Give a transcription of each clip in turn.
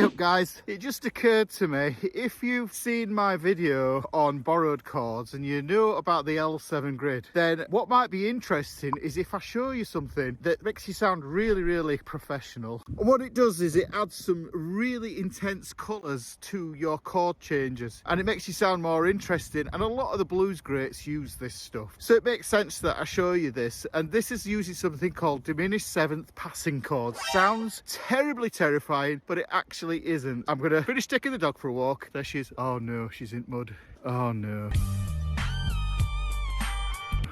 up guys, it just occurred to me, if you've seen my video on borrowed chords and you know about the L7 grid, then what might be interesting is if I show you something that makes you sound really professional. And what it does is it adds some really intense colours to your chord changes and it makes you sound more interesting, and a lot of the blues greats use this stuff. So it makes sense that I show you this, and this is using something called diminished seventh passing chords. Sounds terribly terrifying, but it actually isn't. I'm gonna finish taking the dog for a walk. There she is. Oh no, she's in mud. Oh no.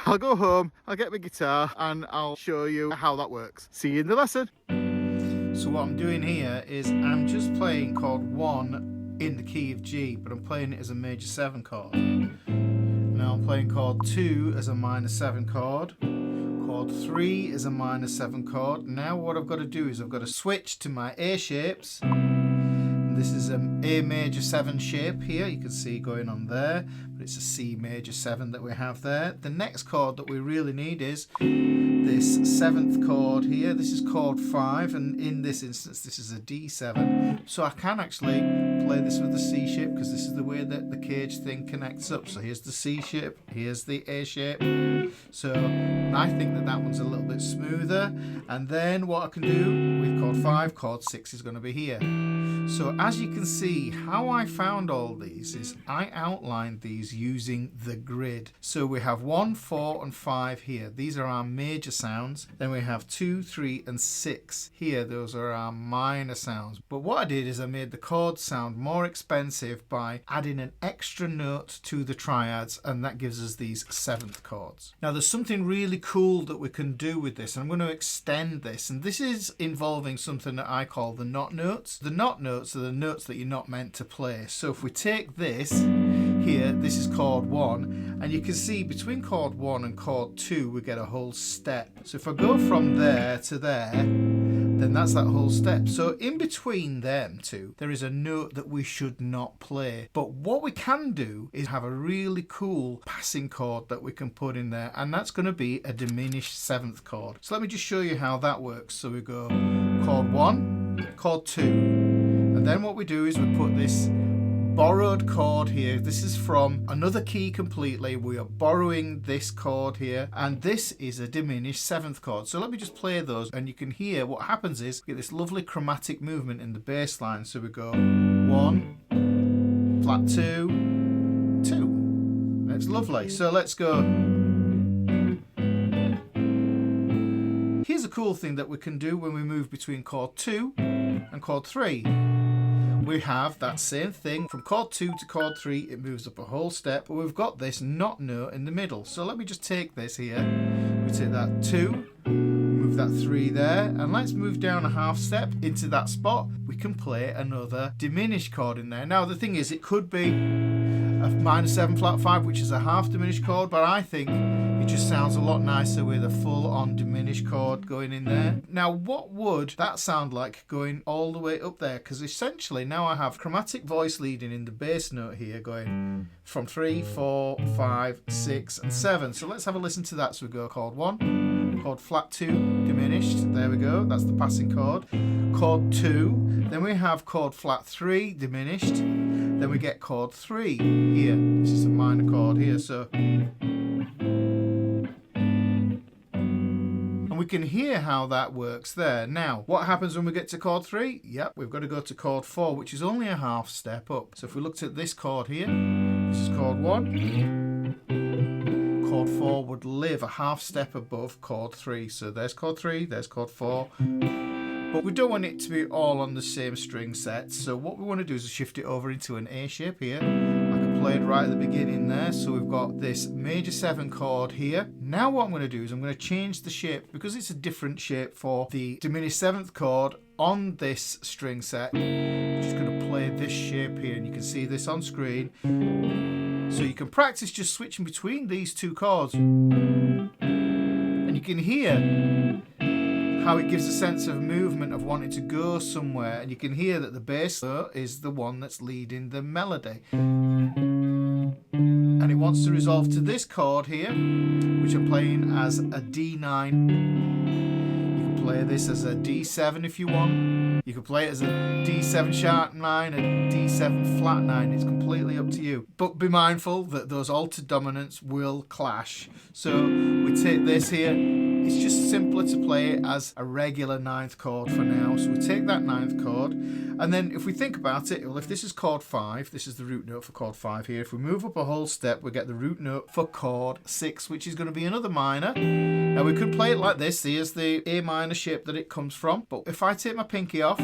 I'll go home, I'll get my guitar and I'll show you how that works. See you in the lesson. So what I'm doing here is I'm just playing chord 1 in the key of G, but I'm playing it as a major 7 chord. Now I'm playing chord 2 as a minor 7 chord. Chord 3 is a minor 7 chord. Now what I've got to do is I've got to switch to my A shapes. This is an A major 7 shape here, you can see going on there, but it's a C major 7 that we have there. The next chord that we really need is this 7th chord here. This is chord 5, and in this instance this is a D7. So I can actually play this with the C shape because this is the way that the cage thing connects up. So here's the C shape, here's the A shape. So I think that that one's a little bit smoother. And then what I can do with chord 5, chord 6 is going to be here. So as you can see, how I found all these is I outlined these using the grid. So we have 1, 4 and 5 here. These are our major sounds. Then we have 2, 3 and 6 here. Those are our minor sounds. But what I did is I made the chords sound more expensive by adding an extra note to the triads, and that gives us these 7th chords. Now there's something really cool that we can do with this, and I'm going to extend this, and this is involving something that I call the not notes. The not notes are the notes that you're not meant to play. So if we take this here, this is chord 1, and you can see between chord 1 and chord 2 we get a whole step. So if I go from there to there, then that's that whole step. So in between them two, there is a note that we should not play. But what we can do is have a really cool passing chord that we can put in there, and that's going to be a diminished 7th chord. So let me just show you how that works. So we go chord 1, chord 2, and then what we do is we put this borrowed chord here. This is from another key completely. We are borrowing this chord here, and this is a diminished 7th chord. So let me just play those, and you can hear what happens is we get this lovely chromatic movement in the bass line. So we go 1, flat 2, 2. It's lovely. So let's go. Here's a cool thing that we can do when we move between chord 2 and chord 3. We have that same thing from chord 2 to chord 3. It moves up a whole step, but we've got this not note in the middle. So let me just take this here. We take that 2, move that 3 there, and let's move down a half step into that spot. We can play another diminished chord in there. Now the thing is, it could be a minor 7 flat 5, which is a half diminished chord, but I think it just sounds a lot nicer with a full-on diminished chord going in there. Now what would that sound like going all the way up there? Because essentially now I have chromatic voice leading in the bass note here, going from 3, 4, 5, 6 and 7. So let's have a listen to that. So we go chord 1, chord flat 2 diminished, there we go, that's the passing chord. Chord 2, then we have chord flat 3 diminished, then we get chord 3 here. This is a minor chord here, so we can hear how that works there. Now, what happens when we get to chord 3? Yep, we've got to go to chord 4, which is only a half step up. So if we looked at this chord here, this is chord 1. Chord 4 would live a half step above chord 3. So there's chord 3, there's chord 4. But we don't want it to be all on the same string set. So what we want to do is shift it over into an A shape here. Played right at the beginning there. So we've got this major 7 chord here. Now what I'm going to do is I'm going to change the shape, because it's a different shape for the diminished 7th chord on this string set. I'm just going to play this shape here, and you can see this on screen. So you can practice just switching between these two chords, and you can hear how it gives a sense of movement of wanting to go somewhere, and you can hear that the bass is the one that's leading the melody, and it wants to resolve to this chord here, which I'm playing as a D9. You can play this as a D7 if you want. You could play it as a D7 sharp 9, a D7 flat 9. It's completely up to you. But be mindful that those altered dominants will clash. So we take this here. It's just simpler to play it as a regular 9th chord for now. So we take that 9th chord, and then if we think about it, well, if this is chord 5, this is the root note for chord 5 here. If we move up a whole step, we get the root note for chord 6, which is going to be another minor. Now we could play it like this. Here's the A minor shape that it comes from. But if I take my pinky off,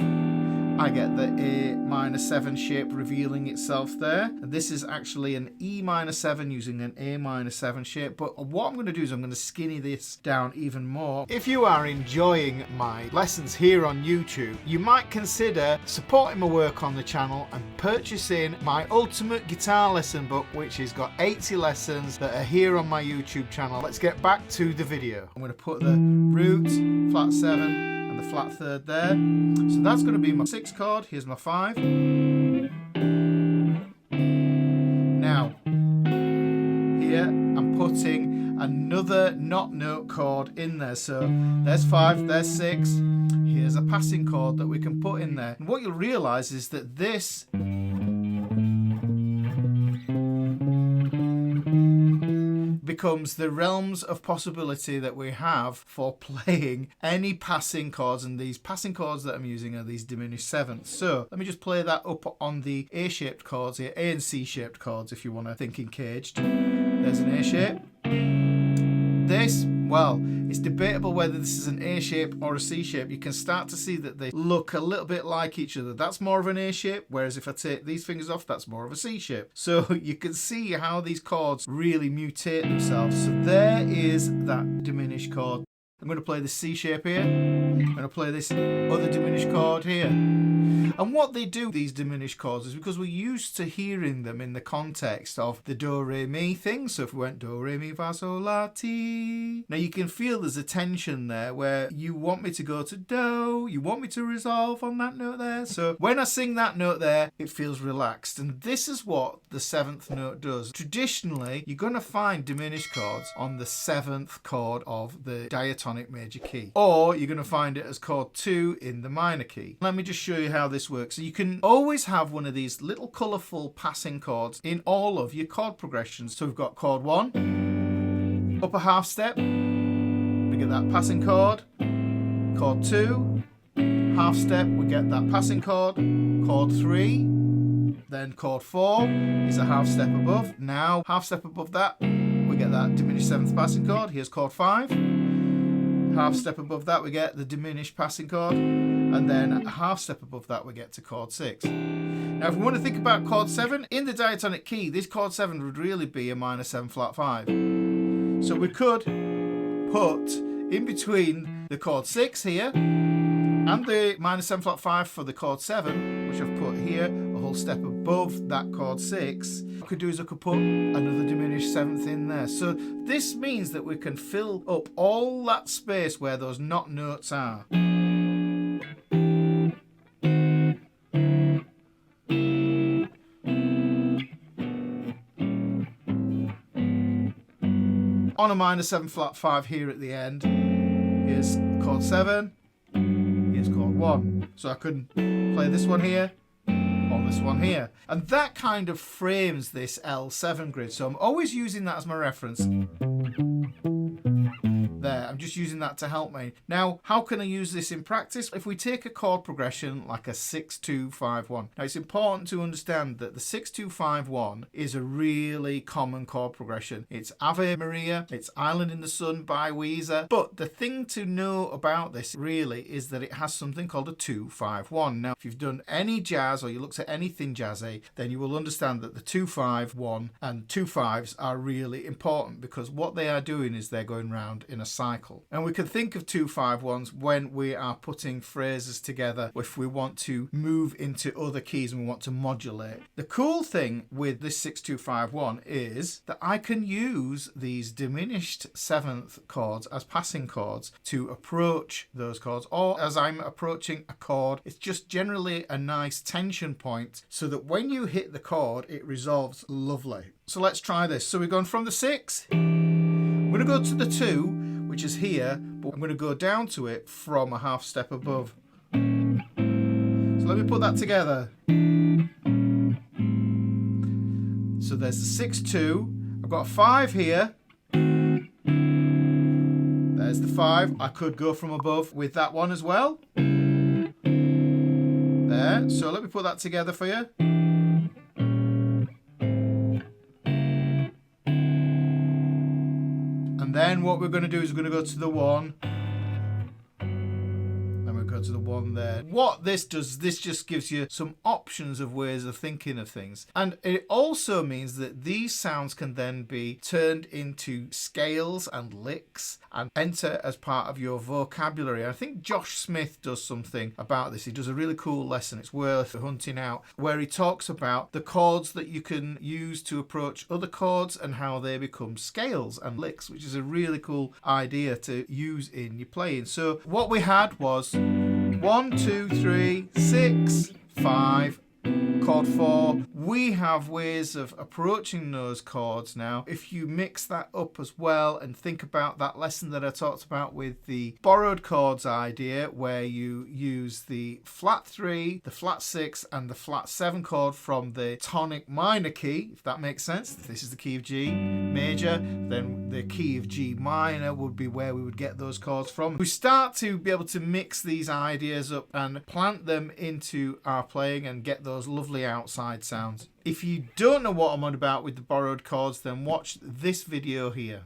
I get the A minor 7 shape revealing itself there. And this is actually an E minor 7 using an A minor 7 shape. But what I'm going to do is I'm going to skinny this down even more. If you are enjoying my lessons here on YouTube, you might consider supporting my work on the channel and purchasing my ultimate guitar lesson book, which has got 80 lessons that are here on my YouTube channel. Let's get back to the video. I'm going to put the root, flat 7, and the flat 3rd there. So that's going to be my 6th chord. Here's my 5. Now, here I'm putting another not note chord in there. So there's 5, there's 6. Here's a passing chord that we can put in there. And what you'll realise is that this becomes the realms of possibility that we have for playing any passing chords, and these passing chords that I'm using are these diminished sevenths. So let me just play that up on the A-shaped chords here, A and C-shaped chords if you want to think in caged. There's an A shape. This, well, it's debatable whether this is an A shape or a C shape. You can start to see that they look a little bit like each other. That's more of an A shape, whereas if I take these fingers off, that's more of a C shape. So you can see how these chords really mutate themselves. So there is that diminished chord. I'm going to play the C shape here. I'm going to play this other diminished chord here. And what they do, these diminished chords, is because we're used to hearing them in the context of the do, re, mi thing. So if we went do, re, mi, fa, sol, la, ti. Now you can feel there's a tension there where you want me to go to do, you want me to resolve on that note there. So when I sing that note there, it feels relaxed. And this is what the 7th note does. Traditionally, you're going to find diminished chords on the 7th chord of the diatonic major key. Or you're going to find it as chord 2 in the minor key. Let me just show you how this works. So you can always have one of these little colourful passing chords in all of your chord progressions. So we've got chord 1, up a half step, we get that passing chord. Chord 2, half step, we get that passing chord. Chord 3, then chord 4 is a half step above. Now, half step above that, we get that diminished 7th passing chord. Here's chord 5. Half step above that, we get the diminished passing chord. And then a half step above that, we get to chord 6. Now, if we want to think about chord 7, in the diatonic key, this chord 7 would really be a minor 7 flat 5. So we could put in between the chord 6 here and the minor 7 flat 5 for the chord 7, which I've put here, a whole step above that chord 6. What I could do is I could put another diminished 7th in there. So this means that we can fill up all that space where those not notes are. On a minor 7 flat 5 here at the end, here's chord 7, here's chord 1. So I could play this one here, or this one here. And that kind of frames this L7 grid. So I'm always using that as my reference. There, I'm just using that to help me. Now, how can I use this in practice? If we take a chord progression like a 6-2-5-1. Now, it's important to understand that the 6-2-5-1 is a really common chord progression. It's Ave Maria, it's Island in the Sun by Weezer. But the thing to know about this really is that it has something called a 2-5-1. Now, if you've done any jazz or you looked at anything jazzy, then you will understand that the 2-5-1 and 2 5s are really important because what they are doing is they're going round in a cycle. And we can think of 2-5-1s when we are putting phrases together if we want to move into other keys and we want to modulate. The cool thing with this 6-2-5-1 is that I can use these diminished 7th chords as passing chords to approach those chords, or as I'm approaching a chord, it's just generally a nice tension point so that when you hit the chord it resolves lovely. So let's try this. So we're going from the 6, I'm going to go to the 2. which is here, but I'm going to go down to it from a half step above. So let me put that together. So there's the 6-2. I've got a 5 here. There's the 5. I could go from above with that one as well. There. So let me put that together for you. And then what we're going to do is we're going to go to the 1. To the 1 there. What this does, this just gives you some options of ways of thinking of things, and it also means that these sounds can then be turned into scales and licks and enter as part of your vocabulary. I think Josh Smith does something about this. He does a really cool lesson, it's worth hunting out, where he talks about the chords that you can use to approach other chords and how they become scales and licks, which is a really cool idea to use in your playing. So what we had was 1, 2, 3, 6, 5, chord 4. We have ways of approaching those chords now. If you mix that up as well and think about that lesson that I talked about with the borrowed chords idea, where you use the flat 3, the flat 6 and the flat 7 chord from the tonic minor key, if that makes sense. If this is the key of G major, then the key of G minor would be where we would get those chords from. We start to be able to mix these ideas up and plant them into our playing and get those lovely outside sounds. If you don't know what I'm on about with the borrowed chords, then watch this video here.